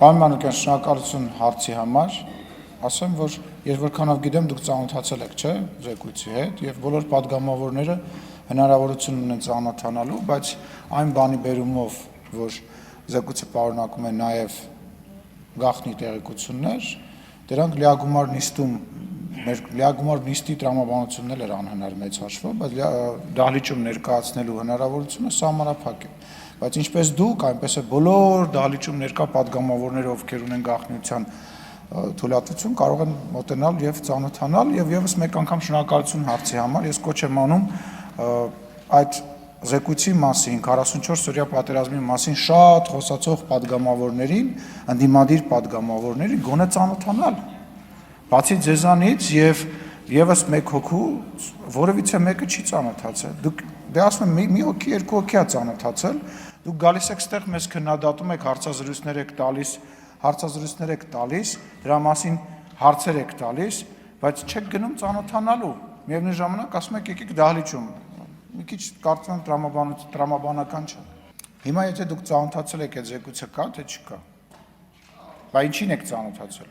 Պարոն Մանուկյան, շնորհակալություն հարցի համար, ասեմ, որ ես որքանով գիտեմ, դուք ծանոթացել եք, չէ, զեկույցի հետ, եւ բոլոր падգամավորները հնարավորություն ունեն ծանոթանալու, բայց այն բանի բերումով, որ զեկույցը պարունակում է նաեւ գաղտնի տեղեկություններ, դրանք լիագումար նիստի տրամաբանությունն էր անհնար մեծ հաշվով, բայց դահլիճում ներկայացնելու հնարավորությունը սահմանափակ է։ Բայց ինչպես դուք, այնպես է բոլոր դահլիճում ներկա падգամավորները, ովքեր ունեն գաղտնիության թույլատվություն, կարող են մոտենալ եւ ծանոթանալ եւ եւս մեկ անգամ շնորհակալություն հարցի համար։ Ես կոչ եմ անում այդ զեկույցի մասին, 44-օրյա պատերազմի մասին շատ խոսացող падգամավորներին, ընդդիմադիր падգամավորներին գոնե ծանոթանալ։ Բացի ձեզանից եւ եւս մեկ հոգու որևիցե մեկը չի ծանոթացել։ Դուք դե ասում եմ մի հոգի, երկու հոգի է ծանոթացել, դուք գալիս եք ստեղ մեզ քննադատում եք, հարցազրույցներ եք տալիս, դրա մասին հարցեր եք տալիս, բայց չեք գնում ծանոթանալու։ Միևնույն ժամանակ ասում եք եկեք դահլիճում։ Մի քիչ կարծում եմ տրամաբանական չէ։ Հիմա եթե դուք ծանոթացել եք այդ զեկույցը կա, թե չկա։ Բայց ինչին եք ծանոթացել։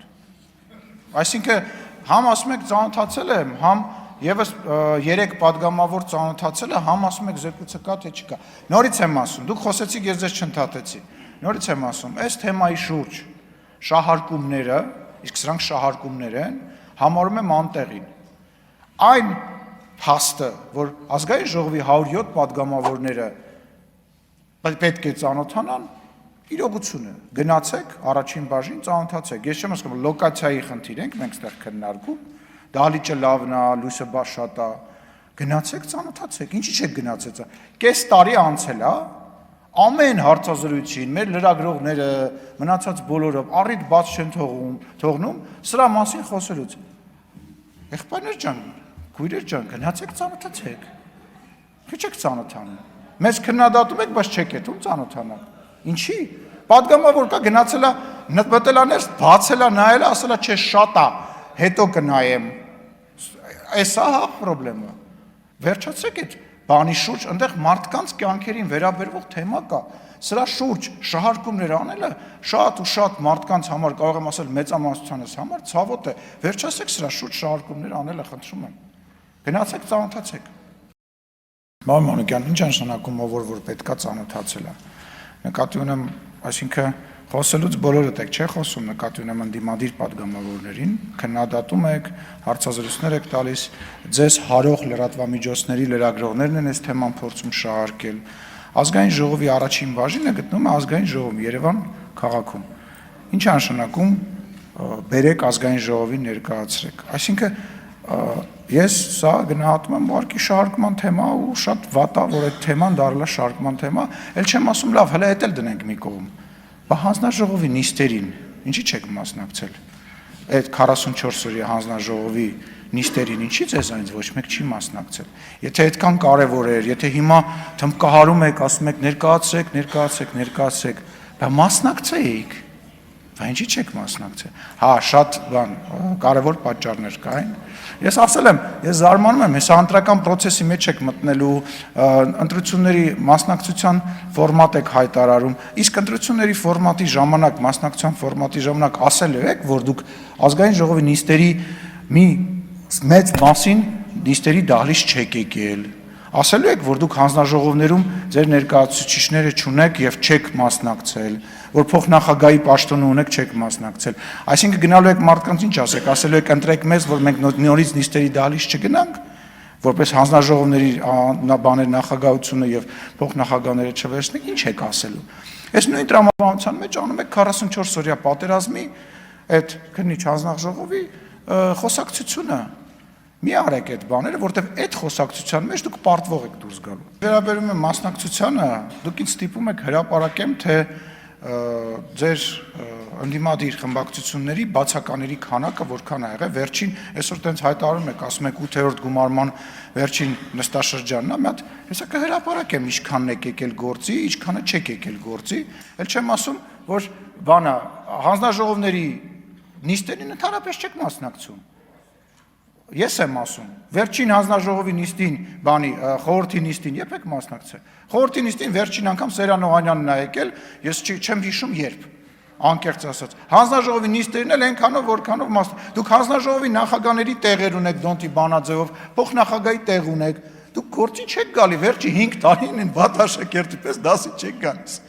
Այսինքն համ ասում եք ծանոթացել եմ, համ եւս 3 падգամավոր ծանոթացել է, համ ասում եք զեկույցը կա, թե չկա։ Նորից եմ ասում, դուք խոսեցիք, ես ձեզ չընդհատեցի։ Նորից եմ ասում, այս թեմայի շուրջ շահարկումները, իսկ սրանք շահարկումներ են, համարում եմ անտեղին։ Այն փաստը, որ ազգային ժողովի 107 падգամավորները պետք է ծանոթանան, իրողություն է։ Գնացեք առաջին բաժին ծանոթացեք։ Ես չեմ ասում լոկացիայի խնդիր ենք մենք ստեղ քննարկում, դահլիճը լավն է, լույսը շատ է։ Գնացեք ծանոթացեք։ Ինչի՞ չեք գնացել։ Կես տարի անցել է, ամեն հարցազրույցին մեր լրագրողները, մնացած բոլորը առիթ բաց չեն թողնում սրա մասին խոսելուց։ Եղբայրներ ջան, քույրեր ջան, գնացեք ծանոթացեք։ Ինչ եք ծանոթանում։ Մեզ քննադատում եք, բայց չեք եթում ծանոթանալ։ Ինչի՞։ Պատգամավոր կա գնացել է, մտել է ներս, բացել է, նայել է, ասել է, չէ, շատ է, հետո կնայեմ։ Էս է հա խնդրեմը։ Վերջացրեք այդ բանի շուրջ, այնտեղ մարդկանց կյանքերին վերաբերող թեմա կա։ Սրա շուրջ շահարկումներ անելը շատ ու շատ մարդկանց համար, կարող եմ ասել մեծամասնությանս համար ցավոտ է։ Վերջացրեք սրա շուրջ շահարկումներ անելը, խնդրում եմ։ Գնացեք ծանոթացեք։ Պարոն Մանուկյան, ինչ նշանակում ով որ պետքա ծանոթացել է։ Նկատի ունեմ, այսինքն խոսելուց բոլորդ եք, չէ՞ խոսում, նկատի ունեմ ընդդիմադիր падգամավորներին, քննադատում եք, հարցազրույցներ եք տալիս, ձեզ հարող լրատվամիջոցների լրագրողներն են այս թեման փորձում շահարկել։ Ազգային ժողովի առաջին բաժինը գտնվում է ազգային ժողովում Երևան քաղաքում։ Ինչ է նշանակում բերեք ազգային ժողովին ներկայացրեք։ Այսինքն ես սա գնահատում եմ ուղղակի շահարկման թեմա ու շատ վատ է, որ այդ թեման դառնա շահարկման թեմա, ել չեմ ասում լավ, հələ էդ էլ դնենք մի կողմ։ Բա հանձնաժողովի նիստերին ինչի՞ չեք մասնակցել։ Այդ 44-օրյա հանձնաժողովի նիստերին ինչի՞ ձեզ այնց ոչ մեկ չի մասնակցել։ Եթե այդքան կարևոր էր, եթե հիմա թմկահարում եք, ասում եք ներկայացրեք, բա մասնակցեիք։ Բա ինչի՞ չեք մասնակցել։ Հա, շատ բան կարևոր պատճառներ կային։ Ես ասել եմ, ես զարմանում եմ, հեսա ընտրական process-ի մեջ եք մտնելու, ընտրությունների մասնակցության ֆորմատ եք հայտարարում, իսկ ընտրությունների ֆորմատի ժամանակ, մասնակցության ֆորմատի ժամանակ ասել եք, որ դուք ազգային ժողովի նիստերի մի մեծ մասին նիստերի դահլիճ չեք եկել։ Ասելու եք, որ դուք հանձնաժողովներում ձեր ներկայացուցիչները չունեք եւ չեք մասնակցել, որ փոխնախագահի պաշտոնը ունեք, չեք մասնակցել։ Այսինքն գնալու եք մարդկանց ինչ ասեք, ասելու եք ընտրեք մեզ, որ մենք նորից նիստերի դահլիճ չգնանք, որպես հանձնաժողովների բաներ նախագահությունը եւ փոխնախագահները չվերցնենք, ինչ եք ասելու։ Այս նույն տրամաբանության մեջ անում եք 44-օրյա պատերազմի այդ քննիչ հանձնաժողովի խոսակցությունը։ Մի արեք այդ բաները, որտեղ այդ խոսակցության մեջ դուք պարտվող եք դուրս գալու։ Վերաբերում է մասնակցությանը, դուք ինձ ստիպում եք հրապարակեմ, թե ձեր ընդդիմադիր խմբակցությունների բացակաների քանակը որքան է եղել, վերջին այսօր տենց հայտարարում եք, ասում եք 8-րդ գումարման վերջին նստաշրջանն է, մի հատ հեսա կհրապարակեմ ինչքանն եք եկել գործի, ինչքանը չեք եկել գործի, ել չեմ ասում, որ բանը հանձնաժողովների նիստերին ընդհանրապես չեք մասնակցում։ Ես եմ ասում, վերջին հանձնաժողովի նիստին, խորհրդի նիստին երբ եք մասնակցել։ Խորհրդի նիստին վերջին անգամ Սերան Օհանյանն է եկել, ես չեմ հիշում երբ։ անկեղծ ասած։ Հանձնաժողովի նիստերն էլ այնքանով, որքանով դուք հանձնաժողովի նախագահների տեղեր ունեք Դոնտի բանաձևով, փոխնախագահի տեղ ունեք։ Դուք գործի չեք գալի, վերջի 5 տարին բաթաշակերտի պես դասի չեք գալիս։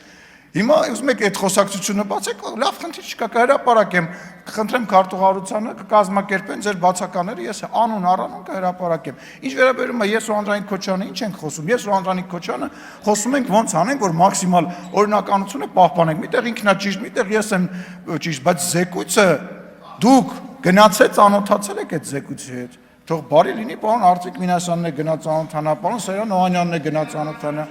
Հիմա ուզում եք այդ խոսակցությունը բացեք, լավ, խնդիր չկա, կհրապարակեմ, խնդրեմ քարտուղարությանը կկազմակերպեն ձեր բացականները, ես անուն առանուն կհրապարակեմ։ Ինչ վերաբերում է ես ու Անդրանիկ Քոչյանը, ինչ ենք խոսում։ Ես ու Անդրանիկ Քոչյանը խոսում ենք ոնց անենք, որ մաքսիմալ օրինականությունը պահպանենք։ Միտեղ ինքնա ճիշտ, միտեղ ես եմ ճիշտ, բայց զեկույցը դուք գնացեք ծանոթացել եք այդ զեկույցի հետ։ Թող բարի լինի, պարոն Արծիկ Մինասյանն է գնաց ծանոթանա, պարոն Սերյան Օհանյանն է գնաց ծանոթանա։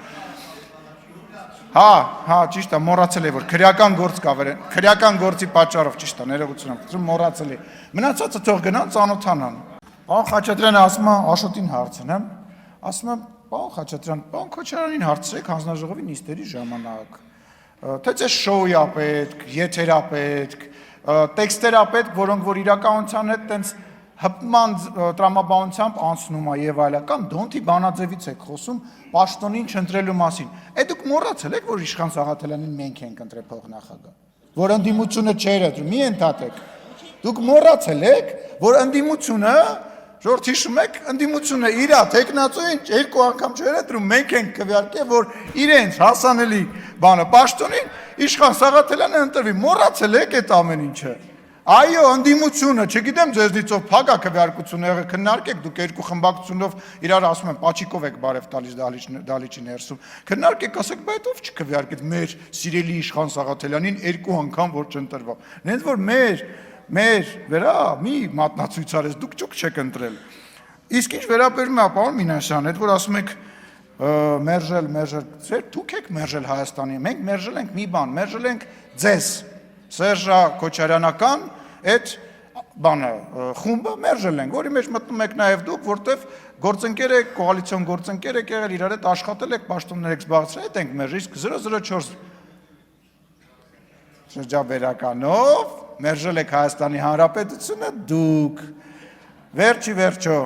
Հա, ճիշտ է, մոռացել է, որ քրեական գործ կա վերեն, քրեական գործի պատճառով, ճիշտ է, ներողություն եմ, մոռացել է։ Մնացածը թող գնան ծանոթանան։ Պարոն Խաչատրյանը ասում է Աշոտին հարցնեմ, ասում եմ, պարոն Խաչատրյան, պարոն Քոչարյանին հարցրեք հանձնաժողովի նիստերի ժամանակ, թե ձեզ շոուի ա պետք, եթեր ա պետք, տեքստեր ա պետք, որոնք որ իրականության հետ տենց հպման տրամաբանությամբ անցնում է եւ այլն, կամ Դոնտի բանաձևից եք խոսում պաշտոնին չընտրելու մասին։ Այդ դուք մոռացել եք, որ Իշխան Սաղաթելյանին մենք ենք ընտրել փոխնախագահ, որ ընդդիմությունը չէր ընտրում, մի ընդհատեք։ Դուք մոռացել եք, որ ընդդիմությունը, ժողովուրդ հիշում եք, ընդդիմությունը իր տեխնացուին 2 անգամ չէր ընտրում, մենք ենք քվեարկել, որ իրենց հասանելի բանը պաշտոնին Իշխան Սաղաթելյանը ընտրվի։ Մոռացել եք այդ ամեն ինչը։ Այո, ընդդիմությունը, չգիտեմ ձեզնից ով փակ է քվեարկությունը եղել, քննարկեք դուք երկու խմբակցությունով իրար ասում են, պաչիկով եք բարև տալիս դալիճի ներսում։ Քննարկեք, ասեք, բայց ով չքվեարկեց մեր սիրելի Իշխան Սաղաթելյանին 2 անգամ որ չընտրվավ։ Նենց որ մեր վերա մի մատնացույց արես, դուք ճուկ չեք ընտրել։ Իսկ ինչ վերաբերում է պարոն Մինասյան, այդ որ ասում եք մերժել, դուք եք մերժել Հայաստանի, մենք մերժել ենք մի բան, մերժել ենք ձեզ, Սերժա Քոչարյանական այդ բանը խումբը մերժել ենք, որի մեջ մտնում եք նաև դուք, որտեվ գործընկեր եք, կոալիցիոն գործընկեր եք եղել, իրար հետ աշխատել եք, պաշտոններ եք զբաղեցրել, այդ ենք մերժել, իսկ 004 շրջաբերականով մերժել եք Հայաստանի Հանրապետությունը դուք, վերջի վերջո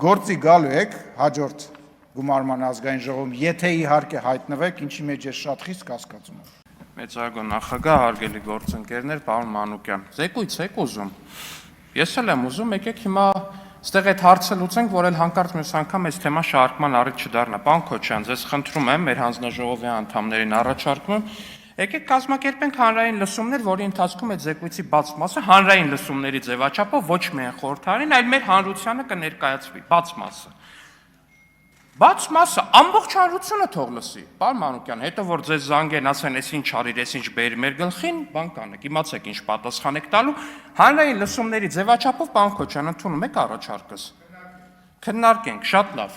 գործի գալու եք հաջորդ գումարման ազգային ժողովում, եթե իհարկե հայտնվեք, ինչի մեջ ես շատ խիստ կասկածում եմ։ Մեծարգո նախագահ, հարգելի գործընկերներ, պարոն Մանուկյան, զեկույց եք ուզում։ Ես էլ եմ ուզում, եկեք հիմա այստեղ այդ հարցը լուծենք, որ էլ հանկարծ մյուս անգամ այս թեմա շարժման առիթ չդառնա։ Պարոն Քոչյան, ձեզ խնդրում եմ, մեր հանձնաժողովի անդամներին առաջարկում եմ, եկեք կազմակերպենք հանրային լսումներ, որի ընթացքում այդ զեկույցի բաց մասը հանրային լսումների ձևաչափով ոչ միայն խորհրդարին, այլ մեր հանրությանը կներկայացվի, բաց մասը։ Բաց մասը ամբողջ հանրությունը թող լսի, պարոն Մանուկյան, հետո որ ձեզ զանգեն, ասեն, «Էս ինչ արիր, էս ինչ բերի մեր գլխին», բան կանեք, իմացեք ինչ պատասխան եք տալու, հանրային լսումների ձևաչափով պարոն Քոչյան, ընդունում եք առաջարկս։ Քննարկենք, շատ լավ,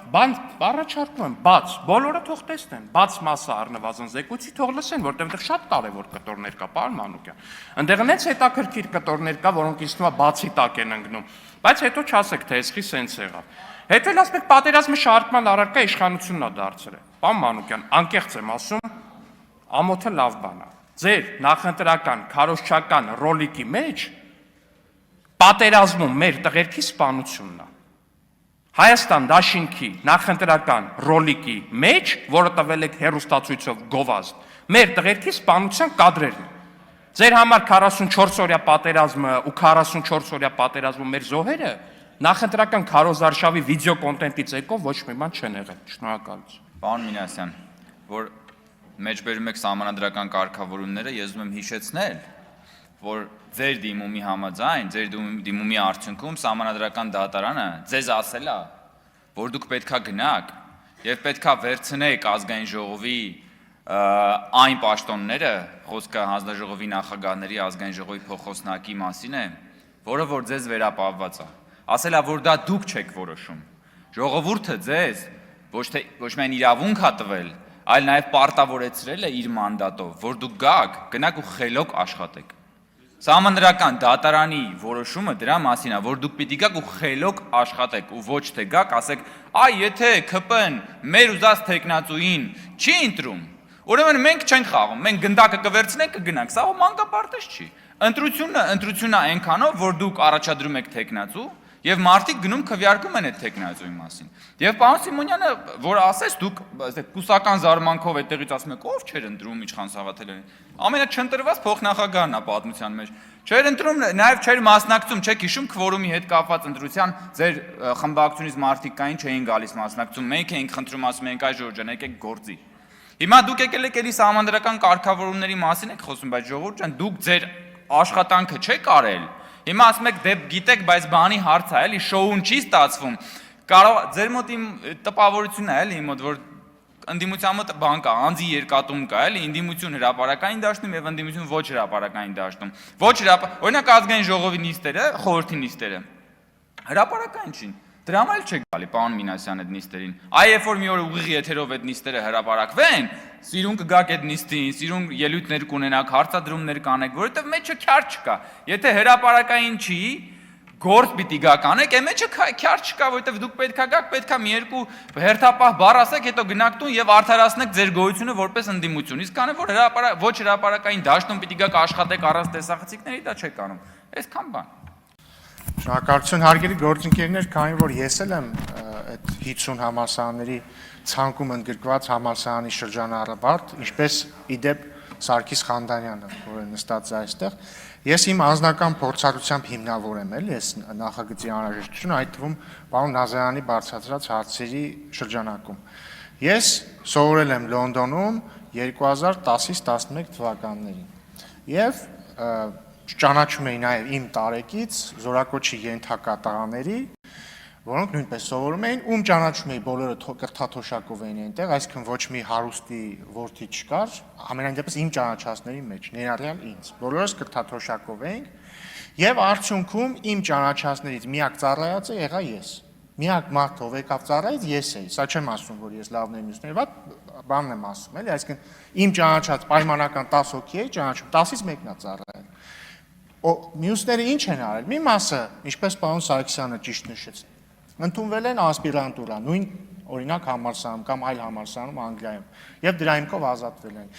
առաջարկում եմ, բաց, բոլորը թող տեսնեն, բաց մասը առնվազն զեկույցի թող լսեն, որտեղ այնտեղ շատ կարևոր կտորներ կա, պարոն Մանուկյան։ Այնտեղ նենց հետաքրքիր կտորներ կա, որոնք ինձ թվում է բացի տակ են ընկնում, բայց հետո չասեք, թե էսքի սենց եղավ։ Հետո էլ ասում եք պատերազմի շարժման առարկա իշխանությունն է դարձրել։ Պարոն Մանուկյան, անկեղծ եմ ասում, ամոթը լավ բան է։ Ձեր նախընտրական քարոզչական ռոլիկի մեջ պատերազմում մեր տղերքի սպանությունն է։ Հայաստան դաշինքի նախընտրական ռոլիկի մեջ, որը տվել եք հեռուստացույցով գովազդ, մեր տղերքի սպանության կադրերն են։ Ձեր համար 44 օրյա պատերազմը ու 44 օրյա պատերազմում մեր զոհերը նախընտրական քարոզարշավի վիդեո կոնտենտից եկող ոչ մի բան չեն եղել։ Շնորհակալություն։ Պարոն Մինասյան, որ մեջբերում եք սահմանադրական կարգավորումները, ես ուզում եմ հիշեցնել, որ ձեր դիմումի համաձայն, ձեր դիմումի արդյունքում սահմանադրական դատարանը ձեզ ասել է, որ դուք պետքա գնաք եւ պետքա վերցնեք ազգային ժողովի այն պաշտոնները, խոսքը հանձնաժողովի նախագահների ազգային ժողովի փոխոսնակի մասին է, որը որ ձեզ վերապահված է։ Ասել է, որ դա դուք չեք որոշում։ Ժողովուրդը ձեզ ոչ միայն իրավունք է տվել, այլ նաև պարտավորեցրել է իր մանդատով, որ դուք գաք, գնաք ու խելոք աշխատեք։ Սահմանադրական դատարանի որոշումը դրա մասին է, որ դուք պիտի գաք ու խելոք աշխատեք ու ոչ թե գաք, ասեք, այ եթե ԿՊ-ն մեր ուզած տեխնացուին չի ընտրում, ուրեմն մենք չենք խաղում, մենք գնդակը կվերցնենք, կգնանք, սա մանկապարտեզ չի։ Ընտրությունը այնքանով, որ դուք առաջադրում եք տեխնացու Եվ մարդիկ գնում քվեարկում են այդ տեխնազոյի մասին։ Եվ պարոն Սիմոնյանը, որ ասես դուք կուսական զարմանքով այդտեղից ասում եք, ով չէր ընտրում Իշխան Սաղաթելյանին։ Ամենաչընտրված փոխնախագահն է պատմության մեջ։ Չէր ընտրում, նաև չէր մասնակցում, չեք հիշում քվորումի հետ կապված ընտրության ձեր խմբակցությունից մարդիկ կային չէին գալիս մասնակցում։ Մենք էինք խնդրում, ասում ենք, այ Ժորժ ջան, եկեք գործի։ Հիմա դուք եկել եք էլի սահմանադրական կարգավորումների մասին եք խոսում, բայց ժողովուրդ ջան, դուք ձեր աշխատանքը չեք արել։ Հիմա ասում եք, դե գիտեք, բայց բանի հարց է, էլի շոուն չի ստացվում։ Կարող ձեր մոտ իմ տպավորությունն է, էլի իմ մոտ, որ ընդդիմության մոտ բան կա, անձի երկատում կա, էլի ընդդիմություն հրապարակային դաշտում եւ ընդդիմություն ոչ հրապարակային դաշտում։ Օրինակ ազգային ժողովի նիստերը, խորհրդի նիստերը հրապարակային չին։ Դրա համար էլ չեք գալի, պարոն Մինասյան, այդ նիստերին։ Այ երբ որ մի օր ուղիղ եթերով այդ նիստերը հրապարակվեն, սիրուն կգաք այդ նիստին, սիրուն ելույթներ կունենաք, հարցադրումներ կանեք, որովհետև մեջը քյար չկա։ Եթե հրապարակային չի, գործ պիտի գա կանեք, այն մեջը քյար չկա, որովհետև դուք պետքա գաք, պետքա մի երկու հերթապահ բառ ասեք, հետո գնաք տուն եւ արդարացնեք ձեր գոյությունը որպես ընդդիմություն։ Իսկ քանի որ ոչ հրապարակային դաշտում պիտի գաք աշխատեք առանց տեսախցիկների, դա չեք անում։ Այսքան բան։ Շնորհակալություն հարգելի գործընկերներ, քանի որ ես էլ եմ այդ 50 համալսարանների ցանկում ընդգրկված համալսարանի շրջանառաբարդ, ինչպես իդեպ Սարգիս Խանդանյանը, որը նստած է այստեղ, ես իմ անձնական փորձառությամբ հիմնավորեմ ես նախագծի անհրաժեշտությունը, այդ թվում պարոն Նազարյանի բարձրացրած հարցերի շրջանակում։ Ես սովորել եմ Լոնդոնում 2010-ից 11 թվականներին եւ ճանաչում էի նաև իմ տարեկից զորակոչի ենթակատարաների, որոնք նույնպես սովորում էին, ում ճանաչում էի բոլորը կրթաթոշակով էին այնտեղ, այսինքն ոչ մի հարուստի որդի չկար, ամենայն դեպս իմ ճանաչածների մեջ, ներառյալ ինձ, բոլորս կրթաթոշակով էինք, եւ արդյունքում իմ ճանաչածներից միակ ծառայածը եղա ես։ Միակ մարդը, ով եկավ ծառայից, ես էի, սա չեմ ասում, որ ես լավն եմ մյուսները, բանն եմ ասում, էլի, այսինքն իմ ճանաչած պայմանական 10 հոգի էի ճանաչում, 10-ից մեկն է ծառայել։ Մյուսները ինչ են արել։ Մի մասը, ինչպես պարոն Սարգսյանը ճիշտ նշեց, ընդունվել են ասպիրանտուրա, նույն օրինակ համալսարանում կամ այլ համալսարանում Անգլիայում եւ դրա հիմքով ազատվել են։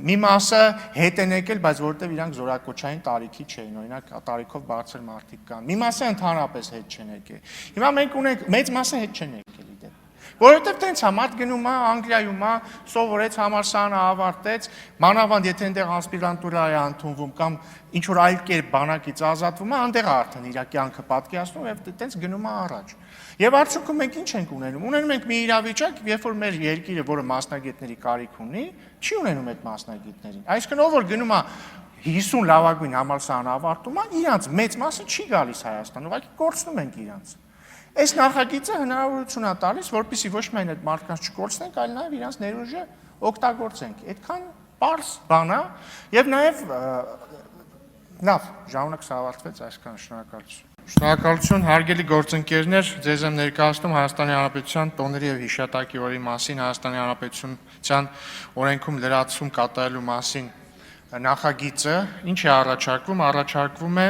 Մի մասը հետ են եկել, բայց որովհետեւ իրանք զորակոչային տարիքի չէին, օրինակ տարիքով բարձր մարդիկ կան։ Մի մասը ընդհանրապես հետ չեն եկել։ Հիմա մենք ունենք մեծ մասը հետ չեն եկել իդեպ։ Որովհետև տենց է, մարդ գնում է Անգլիայում է, սովորեց, համալսարանը ավարտեց, մանավանդ եթե այնտեղ ասպիրանտուրա է ընդունվում կամ ինչ որ այլ կերպ բանակից ազատվում է, այնտեղ արդեն իր կյանքը պատկերացնում եւ տենց գնում է առաջ։ Եվ արդյունքում մենք ինչ ենք ունենում։ Ունենում ենք մի իրավիճակ, երբ որ մեր երկիրը, որը մասնագետների կարիք ունի, չի ունենում այդ մասնագետներին։ Այսինքն ով որ գնում է 50 լավագույն համալսարան ավարտում է, իրանց մեծ մասը չի գալիս Հայաստան, ուղղակի կորցնում ենք իրանց։ Այս նախագիծը հնարավորություն է տալիս, որպեսզի ոչ միայն այդ մարդկանց չկորցնենք, այլ նաև իրանց ներուժը օգտագործենք։ Այդքան պարզ բան է, եւ նաև լավ, ժամանակ ավարտվեց, այսքան շնորհակալություն։ Շնորհակալություն հարգելի գործընկերներ, ձեզ եմ ներկայացնում Հայաստանի Հանրապետության տոների եւ հիշատակի օրի մասին, Հայաստանի Հանրապետության օրենքում լրացում կատարելու մասին նախագիծը, ինչ է առաջարկվում, առաջարկվում է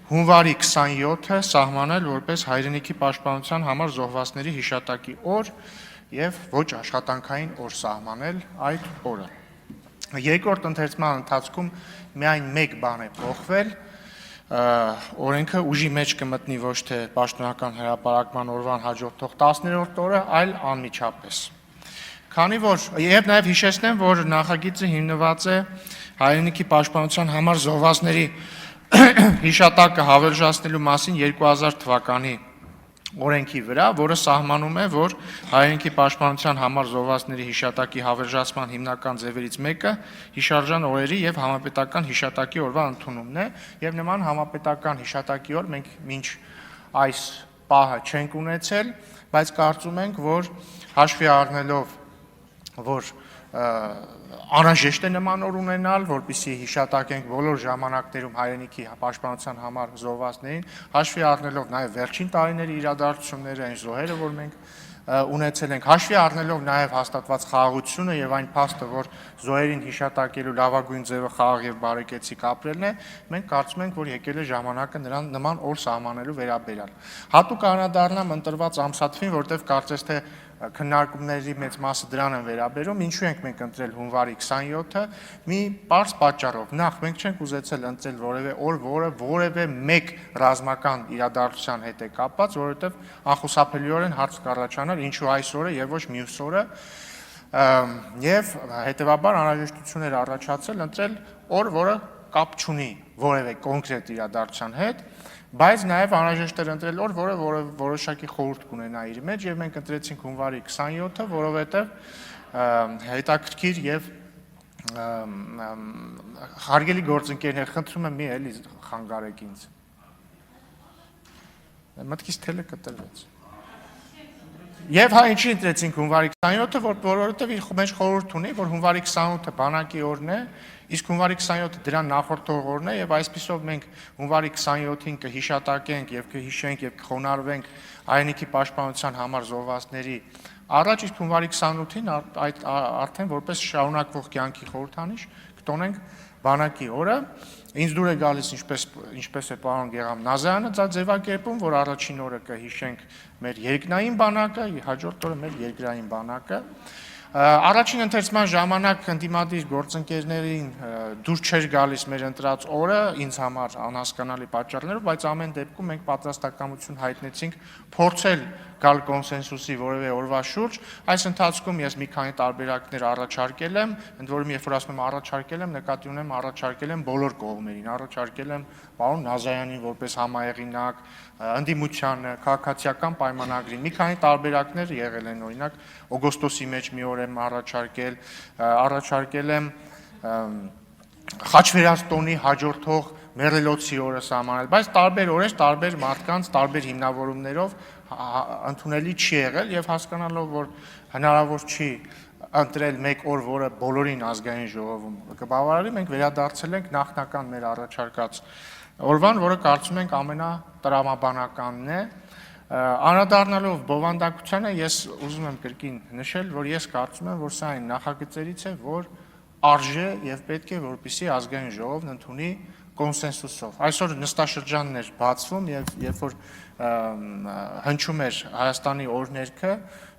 հունվարի 27-ը սահմանել որպես հայրենիքի պաշտպանության համար զոհվածների հիշատակի օր եւ ոչ աշխատանքային օր սահմանել այդ օրը։ Երկրորդ ընթերցման ընթացքում միայն մեկ բան է փոխվել, օրենքը ուժի մեջ կմտնի ոչ թե պաշտոնական հրապարակման օրվան հաջորդող 10-րդ օրը, այլ անմիջապես։ Քանի որ եւ նաեւ հիշեցնեմ, որ նախագիծը հիմնված է հայրենիքի պաշտպանության համար զոհվածների հիշատակը հավերժացնելու մասին 2000 թվականի օրենքի վրա, որը սահմանում է, որ հայրենիքի պաշտպանության համար զոհվածների հիշատակի հավերժացման հիմնական ձևերից մեկը հիշարժան օրերի եւ համապետական հիշատակի օրվա ընդունումն է, եւ նման համապետական հիշատակի օր մենք մինչ այս պահը չենք ունեցել, բայց կարծում ենք, որ հաշվի առնելով, որ անհրաժեշտ է նման օր ունենալ, որպեսզի հիշատակենք բոլոր ժամանակներում հայրենիքի պաշտպանության համար զոհվածներին, հաշվի առնելով նաև վերջին տարիների իրադարձությունները, այն զոհերը, որ մենք ունեցել ենք, հաշվի առնելով նաև հաստատված խաղաղությունը եւ այն փաստը, որ զոհերին հիշատակելու լավագույն ձևը խաղաղ եւ բարեկեցիկ ապրելն է, մենք կարծում ենք, որ եկել է ժամանակը նրան նման օր սահմանելու վերաբերյալ։ Հատուկ անդրադառնամ ընտրված ամսաթվին, որտեղ կարծես թե քննարկումների մեծ մասը դրան են վերաբերում, ինչու ենք մենք ընտրել հունվարի 27-ը, մի պարզ պատճառով։ Նախ մենք չենք ուզեցել ընտրել որևէ օր, որը որևէ մեկ ռազմական իրադարձության հետ է կապված, որովհետև անխուսափելիորեն հարց կառաջանար ինչու այս օրը եւ ոչ մյուս օրը, եւ հետեւաբար անհրաժեշտություն էր առաջացել ընտրել օր, որը կապ չունի որևէ կոնկրետ իրադարձության հետ, բայց նաև անհրաժեշտ էր ընտրել օր, որը որոշակի խորհուրդ կունենա իր մեջ, եւ մենք ընտրեցինք հունվարի 27-ը, որովհետեւ հետաքրքիր եւ հարգելի գործընկերներ, խնդրում եմ մի էլի խանգարեք ինձ։ Մտքից թելը կտրվեց։ Եվ հա ինչի ընտրեցինք հունվարի 27-ը, որովհետև իր մեջ խորհուրդ ունի, որ հունվարի 28-ը բանակի օրն է, իսկ հունվարի 27-ը դրան նախորդող օրն է, եւ այսպիսով մենք հունվարի 27-ին կհիշատակենք եւ կհիշենք եւ կխոնարհվենք հայրենիքի պաշտպանության համար զոհվածների առաջ, իսկ հունվարի 28-ին արդեն որպես շարունակվող կյանքի խորհրդանիշ կտոնենք բանակի օրը։ Ինձ դուր է գալիս ինչպես է պարոն Գեգամ Նազարյանը ձևակերպում, որ առաջին օրը կհիշենք մեր երկնային բանակը, հաջորդ օրը մեր երկրային բանակը։ Առաջին ընթերցման ժամանակ ընդդիմադիր գործընկերներին դուր չէր գալիս մեր ընտրած օրը, ինձ համար անհասկանալի պատճառներով, բայց ամեն դեպքում մենք պատրաստակամություն հայտնեցինք փորձել գալ կոնսենսուսի որևէ օրվա շուրջ։ Այս ընթացքում ես մի քանի տարբերակներ առաջարկել եմ, ընդ որում երբ որ ասում եմ առաջարկել եմ, նկատի ունեմ առաջարկել եմ բոլոր կողմերին, առաջարկել եմ պարոն Նազարյանին որպես համահեղինակ, ընդդիմությանը, քաղաքացիական պայմանագրին։ Մի քանի տարբերակներ եղել են, օրինակ օգոստոսի մեջ մի օր եմ առաջարկել եմ Խաչվերած տոնի հաջորդող մեռելոցի օրը սահմանել, բայց տարբեր օրեր, տարբեր մարդկանց, տարբեր հիմնավորումներով ընդունելի չի եղել եւ հասկանալով, որ հնարավոր չի ընտրել մեկ օր, որը բոլորին ազգային ժողովում կբավարարի, մենք վերադարձել ենք նախնական մեր առաջարկած օրվան, որը կարծում ենք ամենատրամաբանականն է։ Անդրադառնալով բովանդակությանը, ես ուզում եմ կրկին նշել, որ ես կարծում եմ, որ սա այն նախագծերից է, որ արժե եւ պետք է որպեսզի ազգային ժողովն ընդունի կոնսենսուսով։ Այսօր նստաշրջանն էր բացվում եւ երբ որ հնչում էր Հայաստանի օրհներգը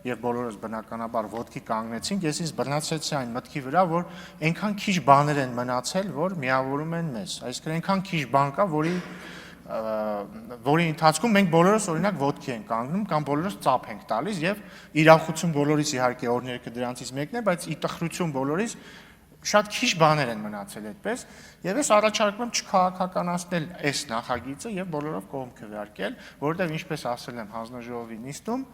եւ բոլորս բնականաբար ոտքի կանգնեցինք, ես ինձ բռնացեցի այն մտքի վրա, որ այնքան քիչ բաներ են մնացել, որ միավորում են մեզ։ Այսինքն այնքան քիչ բան կա, որի ընթացքում մենք բոլորս օրինակ ոտքի ենք կանգնում կամ բոլորս ծափ ենք տալիս եւ իրախություն բոլորիս իհարկե օրհներգը դրանցից մեկն է, բայց ի տխրություն բոլորիս շատ քիչ բաներ են մնացել այդպես, եւ ես առաջարկում եմ չքաղաքականացնել այս նախագիծը եւ բոլորով կողմ քվեարկել, որովհետեւ ինչպես ասել եմ հանձնաժողովի նիստում,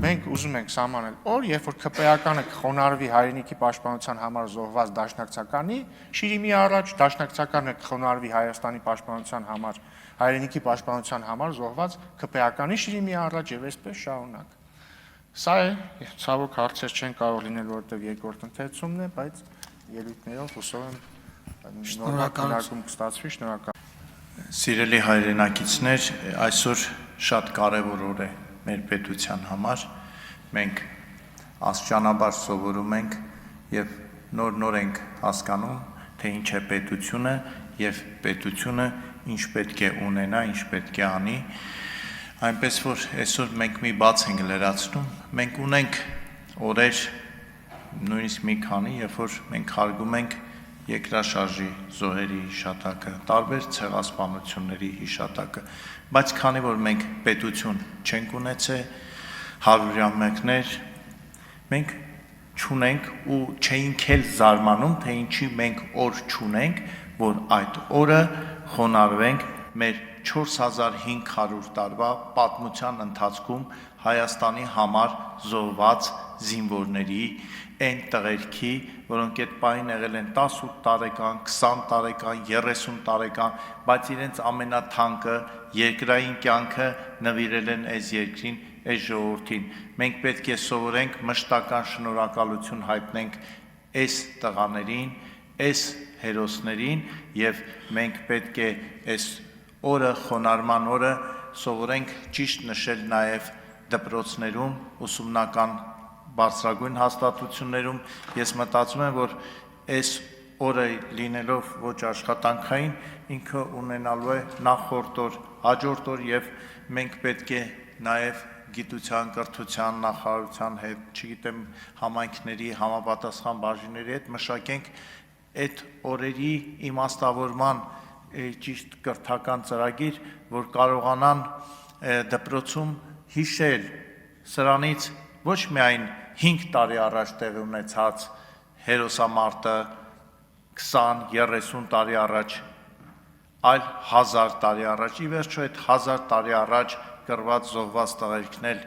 մենք ուզում ենք սահմանել օր, երբ որ ԿՊԵ-ականը կխոնարհվի հայրենիքի պաշտպանության համար զոհված դաշնակցականի շիրիմի առաջ, դաշնակցականը կխոնարհվի Հայաստանի պաշտպանության համար, հայրենիքի պաշտպանության համար զոհված ԿՊԵ-ականի շիրիմի առաջ եւ այսպես շարունակ։ Սա է, ցավոք հարցեր չեն կարող լինել, որովհետեւ երկրորդ ընթերցումն է, բայց ելույթներով հուսով եմ նորմալ կստացվի, շնորհակալ։ Սիրելի հայրենակիցներ, այսօր շատ կարևոր օր է մեր պետության համար։ Մենք աստիճանաբար սովորում ենք եւ նոր ենք հասկանում, թե ինչ է պետությունը եւ պետությունը ինչ պետք է ունենա, ինչ պետք է անի։ Այնպես որ այսօր մենք մի բաց ենք լրացնում, մենք ունենք օրեր նույնիսկ մի քանի, երբ որ մենք հարգում ենք երկրաշարժի զոհերի հիշատակը, տարբեր ցեղասպանությունների հիշատակը, բայց քանի որ մենք պետություն չենք ունեցել, հարյուրամյակներ, մենք չունենք ու չէինք էլ զարմանում, թե ինչի մենք օր չունենք, որ այդ օրը խոնարհվենք մեր 4500 տարվա պատմության ընթացքում Հայաստանի համար զոհված զինվորների այն տղերքի, որոնք այդ պահին եղել են 18 տարեկան, 20 տարեկան, 30 տարեկան, բայց իրենց ամենաթանկը երկրային կյանքը նվիրել են այս երկրին, այս ժողովրդին։ Մենք պետք է սովորենք մշտական շնորհակալություն հայտնենք այս տղաներին, այս հերոսներին եւ մենք պետք է այս օրը, խոնարհման օրը սովորենք ճիշտ նշել նաեւ դպրոցներում, ուսումնական բարձրագույն հաստատություններում։ Ես մտածում եմ, որ այս օրը լինելով ոչ աշխատանքային, ինքը ունենալու է նախորդ օր, հաջորդ օր եւ մենք պետք է նաեւ գիտության, կրթության նախարարության հետ, չգիտեմ, համայնքների, համապատասխան բաժինների հետ մշակենք այդ օրերի իմաստավորման ճիշտ կրթական ծրագիր, որ կարողանան դպրոցում հիշել սրանից ոչ միայն 5 տարի առաջ տեղի ունեցած հերոսամարտը 20-30 տարի առաջ, այլ 1000 տարի առաջ, ի վերջո այդ 1000 տարի առաջ կռված զոհված տղերքն էլ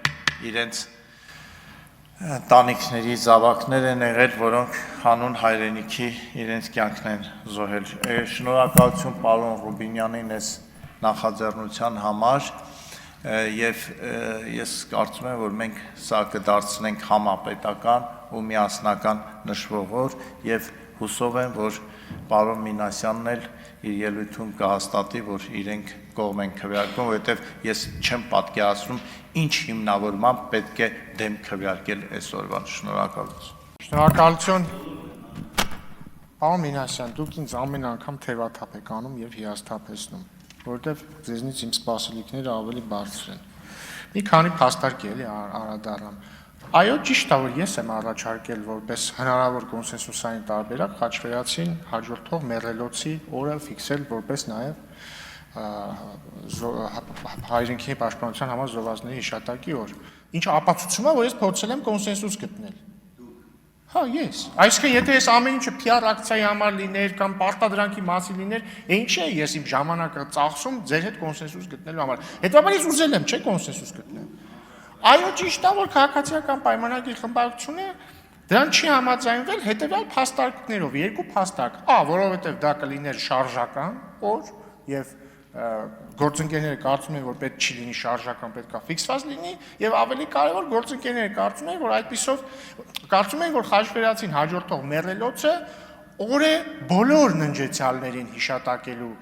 իրենց տանիքների զավակներ են եղել, որոնք հանուն հայրենիքի իրենց կյանքն են զոհել։ Շնորհակալություն պարոն Ռուբինյանին այս նախաձեռնության համար եւ ես կարծում եմ, որ մենք սա կդարձնենք համապետական ու միասնական նշվող օր եւ հուսով եմ, որ պարոն Մինասյանն էլ իր ելույթում կհաստատի, որ իրենք կողմ են քվեարկում, որովհետեւ ես չեմ պատկերացնում ինչ հիմնավորմամբ պետք է դեմ քվեարկել այսօրվան։ Շնորհակալություն։ Շնորհակալություն։ Պարոն Մինասյան, դուք ինձ ամեն անգամ թևաթափ եք անում եւ հիասթափեցնում, որովհետեւ ձեզնից իմ սպասելիքները ավելի բարձր են։ Մի քանի փաստարկ էլի անդրադառնամ։ Այո, ճիշտ է, որ ես եմ առաջարկել որպես հնարավոր կոնսենսուսային տարբերակ Խաչվերացին հաջորդող մեռելոցի օրը ֆիքսել որպես նաև հայրենիքի պաշտպանության համար զոհվածների հիշատակի օր։ Ինչը ապացուցում է, որ ես փորձել եմ կոնսենսուս գտնել։ Հա, ես։ Այսինքն, եթե ես ամեն ինչը PR ակցիայի համար լիներ կամ պարտադրանքի մասին լիներ, ինչի է ես իմ ժամանակը ծախսում ձեր հետ կոնսենսուս գտնելու համար։ Հետո ես ուզել եմ, չէ՞ կոնսենսուս գտնել։ Այո, ճիշտ է, որ քաղաքացիական պայմանագրի խմբակցությունը դրան չի համաձայնվել հետևյալ փաստարկներով, երկու փաստարկ։ Որովհետև դա կլիներ շարժական օր եւ գործընկերները կարծում են, որ պետք չի լինի շարժական, պետք է ֆիքսված լինի, եւ ավելի կարեւոր գործընկերները կարծում են, որ այդպիսով կարծում են, որ Խաչվերացին հաջորդող մեռելոցը օր է բոլոր ննջեցյալներին հիշատակելու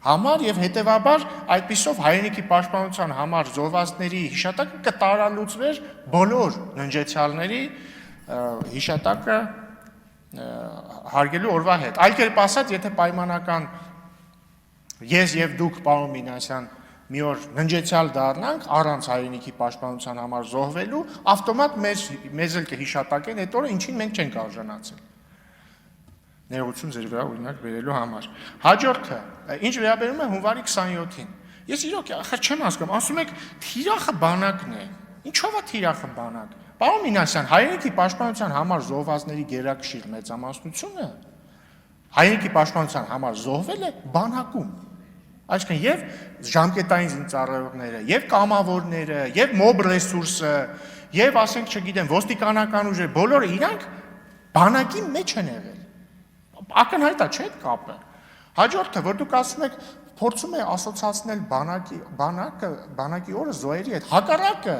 համար եւ հետեւաբար այդպիսով հայրենիքի պաշտպանության համար զոհվածների հիշատակը կտարալուծվեր բոլոր ննջեցյալների հիշատակը հարգելու օրվա հետ։ Այլ կերպ ասած, եթե պայմանական ես եւ դուք, պարոն Մինասյան, մի օր ննջեցյալ դառնանք առանց հայրենիքի պաշտպանության համար զոհվելու, ավտոմատ մեզ էլ կհիշատակեն այդ օրը, ինչին մենք չենք արժանացել։ Ներողություն ձեր վրա օրինակ բերելու համար։ Հաջորդը, ինչ վերաբերում է հունվարի 27-ին։ Ես իրոք չեմ հասկանում, ասում եք թիրախը բանակն է։ Ինչով է թիրախը բանակ։ Պարոն Մինասյան, հայրենիքի պաշտպանության համար զոհվածների գերակշիռ մեծամասնությունը հայրենիքի պաշտպանության համար զոհվել է բանակում։ Այսինքն եւ ժամկետային զինծառայողները, եւ կամավորները, եւ մոբ ռեսուրսը, եւ ասենք, չգիտեմ, ոստիկանական ուժերը, բոլորը իրանք բանակի մեջ են եղել։ Ակնհայտ է, չէ՞ կապը։ Հաջորդը, որ դուք ասում եք, փորձում է ասոցացնել բանակի օրը զոհերի հետ, հակառակը։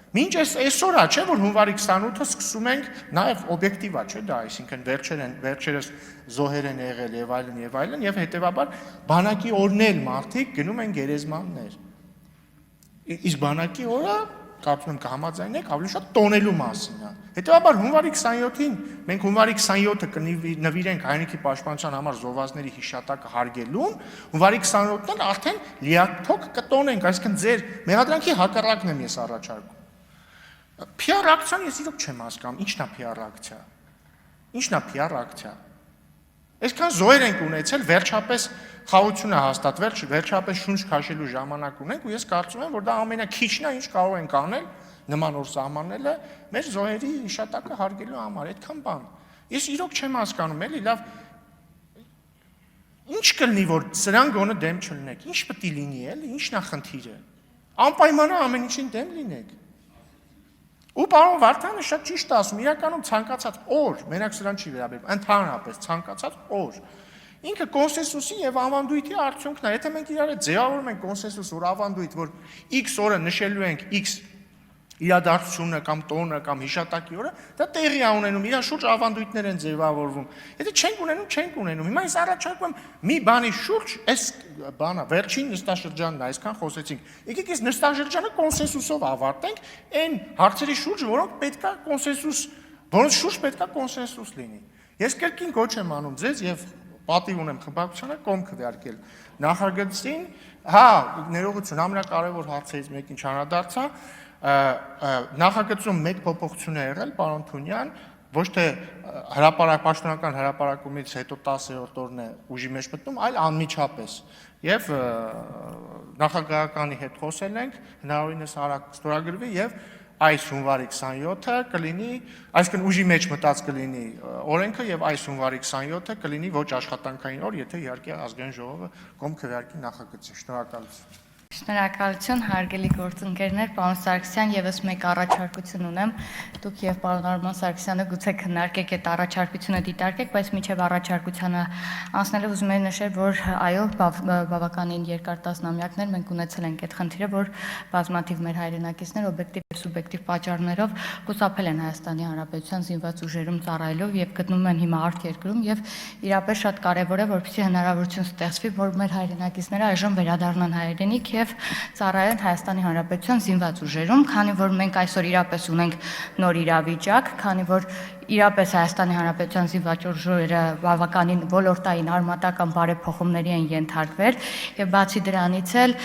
Մինչ այսօր է, չէ՞ որ հունվարի 28-ը սկսում ենք, նաև օբյեկտիվ է, չէ՞ դա, այսինքն վերջերս զոհեր են եղել եւ այլն, եւ հետեւաբար բանակի օրն էլ մարդիկ գնում են գերեզմաններ։ Իսկ բանակի օրը կարծում եմ կհամաձայնեք ավելի շատ տոնելու մասին է։ Հետեւաբար հունվարի 27-ին մենք հունվարի 27-ը կնվիրենք հայրենիքի պաշտպանության համար զոհվածների հիշատակը հարգելուն, հունվարի 28-ն արդեն լիաթոք կտոնենք, այսինքն ձեր մեղադրանքի հակառակն եմ ես առաջարկում։ PR ակցիան ես իրոք չեմ հասկանում, ի՞նչն է PR ակցիա։ Ի՞նչն է PR ակցիա։ Այսքան զոհեր ենք ունեցել, վերջապես խաղությունը հաստատվել, վերջապես շունչ քաշելու ժամանակ ունենք ու ես կարծում եմ, որ դա ամենաքիչն է, ինչ կարող ենք անել նման օր սահմանելը մեր զոհերի հիշատակը հարգելու համար, այդքան բան։ Ես իրոք չեմ հասկանում, էլի լավ ինչ կլինի, որ սրան գոնը դեմ չլինեք։ Ինչ պետք է լինի, էլի, ինչն է խնդիրը։ Անպայման ամեն ինչին դեմ լինեք։ Ու պարոն Վարդանը շատ ճիշտ ասում, իրականում ցանկացած օր, մենակ սրան չի վերաբերվում, ընդհանրապես ցանկացած օր ինքը կոնսենսուսի եւ ավանդույթի արդյունքն է։ Եթե մենք իրար հետ ձևավորում ենք կոնսենսուս որ ավանդույթ, որ X օրը նշելու ենք X իրադարձությունը կամ տոնը կամ հիշատակի օրը, դա տեղի է ունենում, իր շուրջ ավանդույթներ են ձևավորվում։ Եթե չենք ունենում, չենք ունենում։ Հիմա ես առաջարկում եմ մի բանի շուրջ, այս բանը վերջին նստաշրջանն է, այսքան խոսեցինք։ Եկեք այս նստաշրջանը կոնսենսուսով ավարտենք, այն հարցերի շուրջ, որոնք պետքա կոնսենսուս, որոնց շուրջ պետքա կոնսենսուս լինի։ Ես կրկին կոչ եմ անում ձեզ եւ պատիվ ունեմ խմբակցությանը կողմ քվեարկել նախագծին, հա, ներողություն, ամենակարևոր հարցերից մեկին չանադարձա, նախագծում մեկ փոփոխություն է եղել, պարոն Թունյան, ոչ թե պաշտոնական հրապարակումից հետո 10-րդ օրն է ուժի մեջ մտնում, այլ անմիջապես։ Եվ նախագահականի հետ խոսել ենք, հնարավորինս արագ ստորագրվի եւ այս հունվարի 27-ը կլինի, այսինքն ուժի մեջ մտած կլինի օրենքը եւ այս հունվարի 27-ը կլինի ոչ աշխատանքային օր, եթե իհարկե ազգային ժողովը կողմ քվեարկի նախագծին։ Շնորհակալություն։ Շնորհակալություն, հարգելի գործընկերներ, պարոն Սարգսյան, եւս մեկ առաջարկություն ունեմ։ Դուք եւ պարոն Արման Սարգսյանը գուցե քննարկեք այդ առաջարկությունը դիտարկեք, բայց միջև առաջարկությանը անցնելով ուզում եմ նշել, որ այո, բավականին երկար տասնամյակներ մենք ունեցել ենք այդ խնդիրը, որ բազմաթիվ մեր հայրենակիցներ օբյեկտիվ եւ սուբյեկտիվ պատճառներով խուսափել են Հայաստանի Հանրապետության զինված ուժերում ծառայելով եւ գտնվում են հիմա արտերկրում եւ իրապես շատ կարեւոր է, որպեսզի հնարավորություն ստեղծվի, որ մեր հայրենակիցները այժմ վերադառնան հայրենիք եւ ծառայեն Հայաստանի Հանրապետության զինված ուժերում, քանի որ մենք այսօր իրապես ունենք նոր իրավիճակ, քանի որ իրապես Հայաստանի Հանրապետության զինված ուժերը բավականին ոլորտային արմատական բարեփոխումների են ենթարկվել եւ բացի դրանից էլ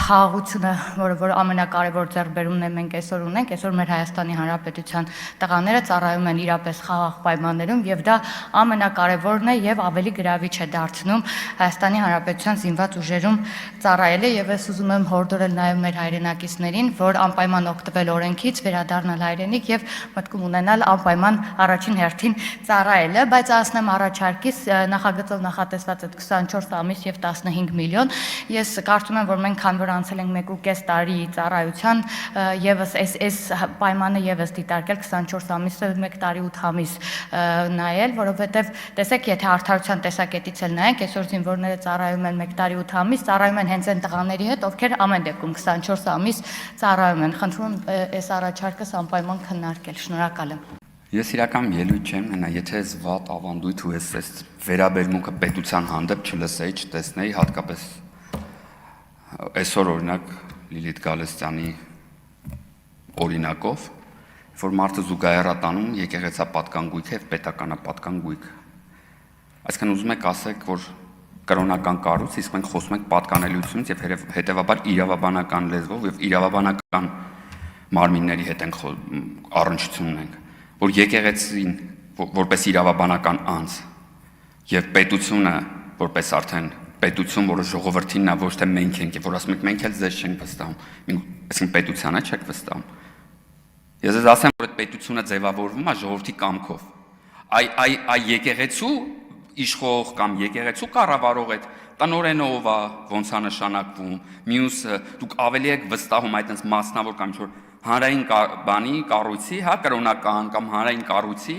խաղաղությունը, որ ամենակարևոր ձեռքբերումն է մենք այսօր ունենք, այսօր մեր Հայաստանի Հանրապետության տղաները ծառայում են իրապես խաղաղ պայմաններում եւ դա ամենակարևորն է եւ ավելի գրավիչ է դարձնում Հայաստանի Հանրապետության զինված ուժերում ծառայելը եւ ես ուզում եմ հորդորել նաեւ մեր հայրենակիցներին, որ անպայման օգտվել օրենքից, վերադառնալ հայրենիք եւ մտքում ունենալ անպայման առաջին հերթին ծառայելը, բայց ասնեմ առաջարկից նախագծով նախատեսված այդ 24 ամիս եւ 15 միլիոն։ Ես կարծում եմ, որ մենք քան որ անցել ենք 1.5 տարի ծառայության, եւս այս պայմանը եւս դիտարկել 24 ամիսը 1 տարի 8 ամիս նայել, որովհետեւ տեսեք, եթե արդարության տեսակետից էլ նայենք, այսօր զինվորները ծառայում են 1 տարի 8 ամիս, ծառայում են հենց այն տղաների հետ, ովքեր ամեն դեպքում 24 ամիս ծառայում են։ Խնդրում եմ այս առաջարկս անպայման քննարկել։ Շնորհակալ եմ։ Ես իրական ելույթ չեմ ունենա, եթե ես վատ ավանդույթ ու ես վերաբերմունքը պետության հանդեպ չլսեի, չտեսնեի, հատկապես այսօր օրինակ Լիլիթ Գալստյանի օրինակով, որ մարդը զուգահեռատանում եկեղեցապատկան գույք եւ պետականապատկան գույք։ Այսինքն ուզում եք ասեք, որ կրոնական կառույց, իսկ մենք խոսում ենք պատկանելիությունից եւ հետեւաբար իրավաբանական լեզվով եւ իրավաբանական մարմինների հետ ենք առնչություն ունենք, որ եկեղեցին որպես իրավաբանական անձ եւ պետությունը որպես արդեն պետություն, որը ժողովրդինն է, ոչ թե մենք ենք, որ ասում ենք մենք էլ ձեզ չենք վստահում, այսինքն պետությանը չեք վստահում։ Ես ես ասեմ, որ այդ պետությունը ձևավորվում է ժողովրդի կամքով։ Այ եկեղեցու իշխող կամ եկեղեցու կառավարող այդ տնօրենը ով է, ոնց է նշանակվում, մյուսը դուք ավելի եք վստահում այդպես մասնավոր կամ ինչ-որ հանրային բանի կառույցի, հա, կրոնական կամ հանրային կառույցի,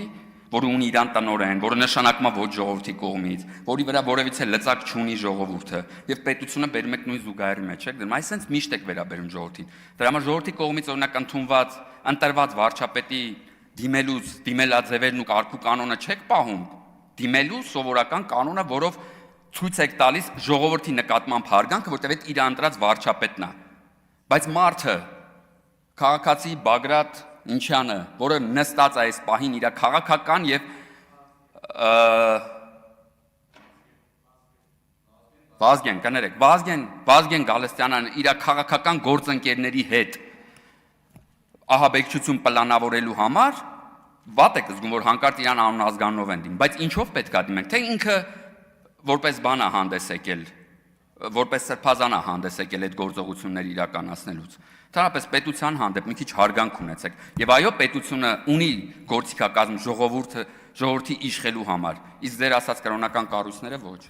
որը ունի իրան տնօրեն, որը նշանակում է ոչ ժողովրդի կողմից, որի վրա որևիցե լծակ չունի ժողովուրդը, եւ պետությունը բերում եք նույն զուգահեռի մեջ, եք դրում, այսինքն միշտ եք վերաբերում ժողովրդին։ Դրա համար ժողովրդի կողմից օրինակ ընդունված, ընտրված վարչապետի դիմելաձևերն ու կարգու կանոնը չեք պահում, դիմելու սովորական կանոնը, որով ցույց եք տալիս ժողովրդի նկատմամբ հարգանքը, որտեղ այդ իր ընտրած վարչապետն է։ Բայց մարդը քաղաքացի Բագրատ Ինչյանը, որը նստած է այս պահին իր քաղաքական եւ Վազգեն Գալստյանն իր քաղաքական գործընկերների հետ ահաբեկչություն պլանավորելու համար վատ եք զգում, որ հանկարծ իրան անուն ազգանով են դիմում, բայց ինչով պետք է դիմենք, թե ինքը որպես բան է հանդես եկել, որպես սրբազան է հանդես եկել այդ գործողությունները իրականացնելուց։ Թարապես պետության հանդեպ մի քիչ հարգանք ունեցեք, եւ այո, պետությունը ունի գործիքակազմ ժողովրդի իշխելու համար, իսկ ձեր ասած կրոնական կառույցները ոչ։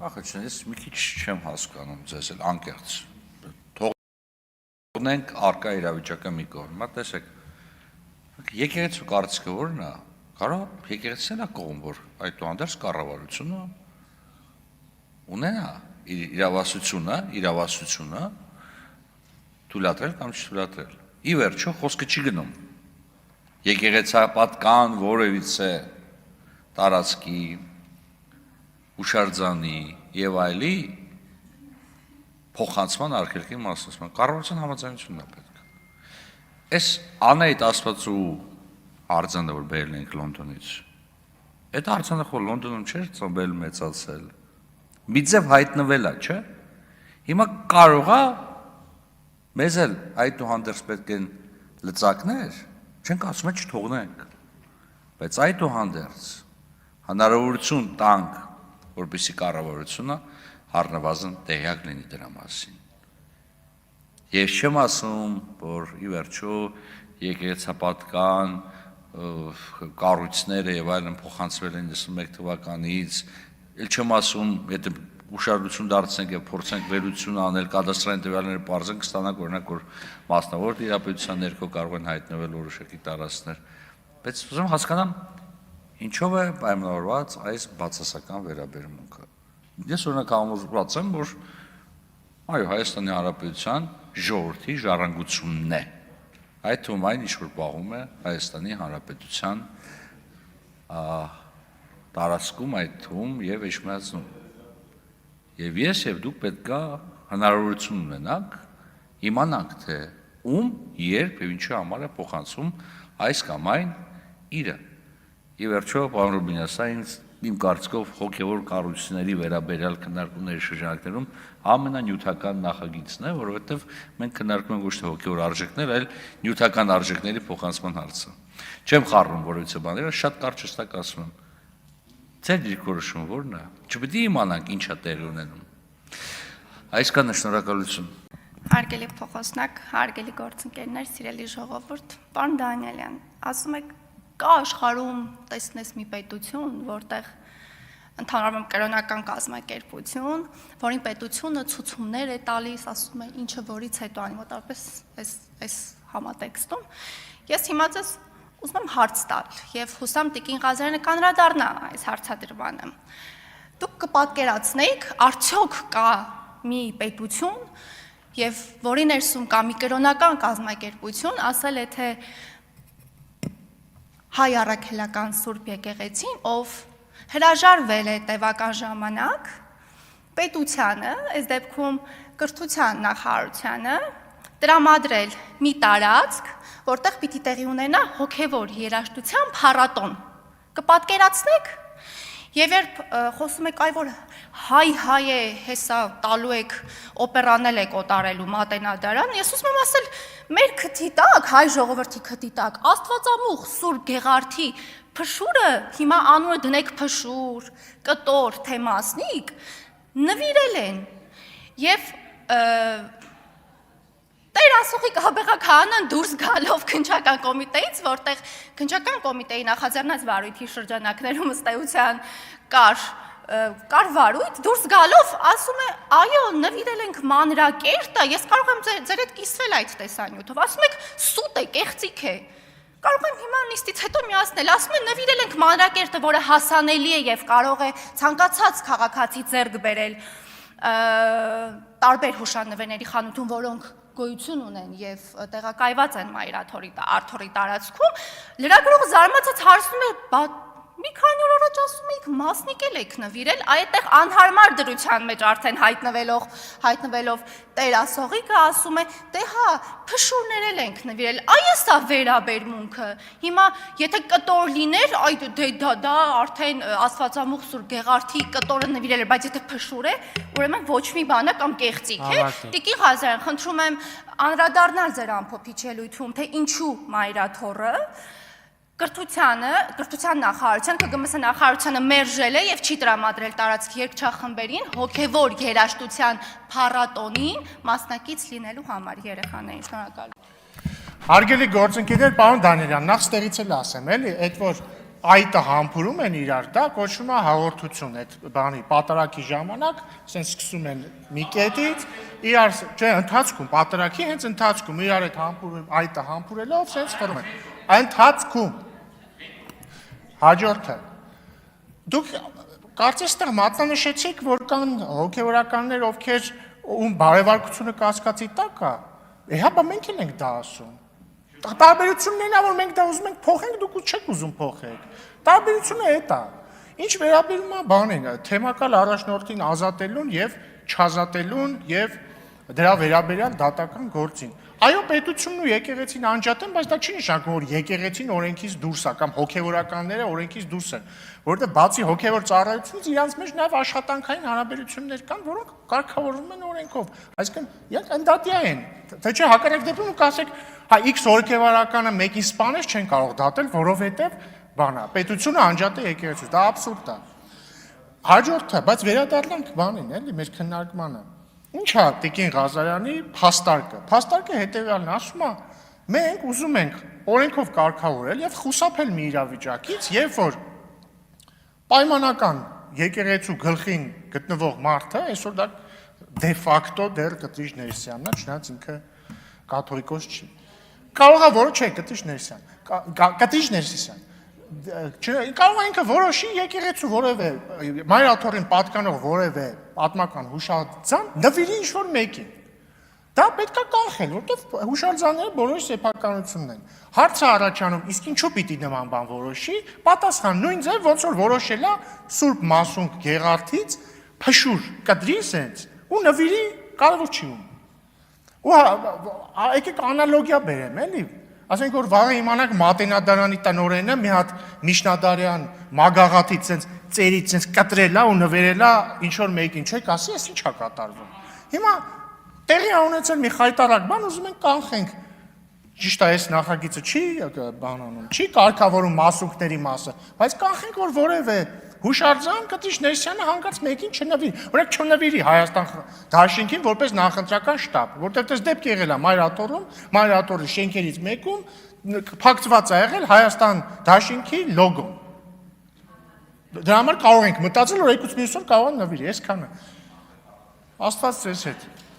Ախր ես մի քիչ չեմ հասկանում ձեզ էլ անկեղծ։ Թողնենք արկա իրավիճակը մի կողմ, հա, տեսեք։ Եկեղեցու կարծիքը ո՞րն է։ Կարող եկեղեցին է կողմ, որ այդուհանդերձ կառավարությունը ունենա իրավասությունը թույլատրել կամ չթույլատրել։ Ի վերջո խոսքը չի գնում եկեղեցապատկան որևիցե տարածքի, հուշարձանի եւ այլի փոխանցման արգելքի մասնացման կառավարության համաձայնությունն է պետք։ Այս անայդ աստվածու արձանը, որ բերել ենք Լոնդոնից, այդ արձանը խոր Լոնդոնում չէր ծնվել, մեծացել։ Մի ձև հայտնվել է, չէ՞։ Հիմա կարող է Մեզ էլ այդուհանդերձ պետք են լծակներ, չենք ասում են չթողնենք, բայց այդուհանդերձ հնարավորություն տանք, որպեսզի կառավարությունը առնվազն տեղյակ լինի դրա մասին։ Ես չեմ ասում, որ ի վերջո եկեղեցապատկան կառույցները եւ այլն փոխանցվել են 91 թվականից, ել չեմ ասում, եթե ուշադրություն դարձնենք եւ փորձենք վերություն անել, կադաստրային տվյալները բարձենք, կստանանք օրինակ, որ մասնավոր դիապետության ներքո կարող են հայտնվել որոշակի տարածքներ, բայց ուզում հասկանամ, ինչով է պայմանավորված այս բացասական վերաբերմունքը։ Ես օրինակ համոզված եմ, որ այո, Հայաստանի Հանրապետության ժողովրդի ժառանգությունն է։ Այդ թվում այն ինչ որ պահում է Հայաստանի Հանրապետության տարածքում այդ թվում եւ Էջմիածնում։ Եվ ես եւ դուք պետքա հնարավորություն ունենանք իմանանք թե ում, երբ եւ ինչի համար է փոխանցում այս կամ այն իրը։ Եվ վերջո պարոն Ռուբինյանը իմ կարծիքով հոգևոր կառույցների վերաբերյալ քննարկումների շրջանակներում ամենանյութական նախագիծն է, որովհետև մենք քննարկում ենք ոչ թե հոգևոր արժեքներ, այլ նյութական արժեքների փոխանցման հարցը։ Չեմ խառնում որևիցե բաներ, շատ կարճ հստակ ասում եմ։ Ձեր դիրքորոշումը ո՞րն է։ Չպետք է իմանանք ինչ է տեղի ունենում։ Այսքանը շնորհակալություն։ Հարգելի փոխոսնակ, հարգելի գործընկերներ, սիրելի ժողովուրդ, պարոն Դանիելյան, ասում եք կա աշխարհում տեսնես մի պետություն, որտեղ ընդհանրապես կրոնական կազմակերպություն, որին պետությունը ցուցումներ է տալիս, ասում է ինչը որից հետո անի, մոտավորապես այս համատեքստում։ Ես հիմա ձեզ ուզում եմ հարց տալ եւ հուսամ Տիկին Ղազարյանը կանրադառնա այս հարցադրմանը։ Դուք կպատկերացնեիք, արդյոք կա մի պետություն եւ որի ներսում կա մի կրոնական կազմակերպություն, ասել է թե Հայ առաքելական Սուրբ եկեղեցին, ով հրաժարվել է տևական ժամանակ պետությանը, այս դեպքում կրթության նախարարությանը, տրամադրել մի տարածք, որտեղ պիտի տեղի ունենա հոգևոր երաժշտության փառատոն։ Կպատկերացնեք, եւ երբ խոսում եք այ որ հայ է, հեսա տալու եք օպերանել եք օտարելու մատենադարան, ես ուզում եմ ասել, մեր քթի տակ, հայ ժողովրդի քթի տակ, Աստվածամուխ Սուրբ Գեղարդի փշուրը, հիմա անունը դնեք փշուր, կտոր, թե մասնիկ, նվիրել են եւ Տեր ասողի Աբեղակ Քահանան դուրս գալով քննչական կոմիտեից, որտեղ քննչական կոմիտեի նախաձեռնած վարույթի շրջանակներում ըստ էության կար վարույթ, դուրս գալով ասում է, այո, նվիրել ենք մանրակերտը, ես կարող եմ ձեր հետ կիսվել այդ տեսանյութով, ասում եք սուտ է, կեղծիք է, կարող եմ հիմա նիստից հետո միացնել, ասում են նվիրել ենք մանրակերտը, որը հասանելի է եւ կարող է ցանկացած քաղաքացի ձեռք բերել տարբեր հուշանվերների խանութում, որոնք գոյություն ունեն եւ տեղակայված են Մայրաթորի տարածքում, լրագրողը զարմացած հարցնում է, մի քանի օր առաջ ասում եք մասնիկ եք նվիրել, այդտեղ անհարմար դրության մեջ արդեն հայտնվելով Տեր ասողիկը ասում է, դե հա, փշուրներ ենք նվիրել, այ սա վերաբերմունքը։ Հիմա եթե կտոր լիներ, այ դա արդեն Աստվածամուխ Սուրբ Գեղարդի կտորը նվիրել էր, բայց եթե փշուր է, ուրեմն ոչ մի բան է կամ կեղծիք է։ Տիկին Ղազարյան, խնդրում եմ անդրադառնալ ձեր ամփոփիչ ելույթում, թե ինչու Մայրաթորը կրթության նախարարության, ԿԳՄՍ նախարարությունը մերժել է եւ չի տրամադրել տարածքի երգչախմբերին հոգեվոր երաժշտության փառատոնին մասնակից լինելու համար երեխաներին։ Շնորհակալություն։ Հարգելի գործընկերներ, պարոն Դանիելյան, նախ ստերից էլ ասեմ, էլի, այդ որ այտը համբուրում են իրար, դա կոչվում է հաղորդություն, այդ բանի պատարակի ժամանակ, ասեն սկսում են մի կետից, իրար, չէ, ընթացքում, պատարակի հենց ընթացքում իրար այդ համբուրում, այտը համբուրելով, սենց խորում են, ընթացքում, հաջորդը, դուք կարծես տեղ մատնանշեցիք, որ կան հոգևորականներ, ովքեր ում բարևարկությունը կասկածի տակ է, հապա մենք ենք դա ասում, տարբերությունն է, որ մենք դա ուզում ենք փոխենք, դուք չեք ուզում փոխեք։ Տարբերությունը է դա։ Ինչ վերաբերում է բանին, թեմակալ առաջնորդին ազատելուն եւ չազատելուն եւ դրա վերաբերյալ դատական գործին։ Այո, պետությունն ու եկեղեցին անջատեն, բայց դա չի նշանակում, որ եկեղեցին օրենքից դուրս է կամ հոգևորականները օրենքից դուրս են, որովհետև բացի հոգևոր ծառայությունից իրանց մեջ նաև աշխատանքային հարաբերություններ կան, որոնք կարգավորվում են օրենքով։ Այսինքն, իրանք ընդդատյա են։ Թե չէ հակառակ դեպքում կասեք, հա X հոգևորականը մեկին սպանել չեն կարող դատել, որովհետև բանա, պետությունը անջատ է եկեղեցուց, դա աբսուրդ է։ Հաջորդը, բայց վերադառնանք բանին, էլի մեր քննարկմանը։ Ինչ է Տիկին Ղազարյանի փաստարկը։ Փաստարկը հետևյալն է, ասում է, մենք ուզում ենք օրենքով կարգավորել եւ խուսափել մի իրավիճակից, երբ որ պայմանական եկեղեցու գլխին գտնվող մարդը, այսօր դա դե ֆակտո դեռ Կտրիչ Ներսյանն է, չնայած ինքը կաթողիկոս չի։ Կարող է որը չէ, Կտրիչ Ներսյան։ Կարող է ինքը որոշի եկեղեցու որևէ մայրաթորին պատկանող որևէ պատմական հուշարձան նվիրի ինչ-որ մեկին։ Դա պետք է կանխել, որովհետև հուշարձանները բոլորի սեփականությունն են։ Հարցը առաջանում, իսկ ինչու պիտի նման բան որոշի, պատասխան նույն ձև, ոնց որ որոշել է Սուրբ Մասունք Գեղարդից փշուր կտրի սենց ու նվիրի կարևոր չի ում։ Ու եկեք անալոգիա բերեմ, էլի։ Ասենք որ վաղը իմանանք Մատենադարանի տնօրենը մի հատ Միշնադարյան մագաղաթից սենց ծերից սենց կտրելա ու նվերելա ինչ որ մեկին, չէ՞, ասի, էս ի՞նչ է կատարվում։ Հիմա տեղի ունեցել մի խայտարակ բան, ուզում ենք կանխենք։ Ճիշտ է, այս նախագիծը չի բանանում, չի կարգավորում մասունքների մասը, բայց կանխենք որ որևէ հուշարձան Կտրիչ Ներսյանը հանկարծ մեկին չնվիրի, օրինակ չնվիրի Հայաստան դաշինքին որպես նախընտրական շտաբ, որտեղ դες դեպք եղել է Մայրաթորում, Մայրաթորի շենքերից մեկում փակցված է եղել Հայաստան դաշինքի լոգոն։ Դրա համար կարող ենք մտածել, որ եկուց մյուսով կարող են նվիրի, այսքանը։ Աստված ձեզ հետ։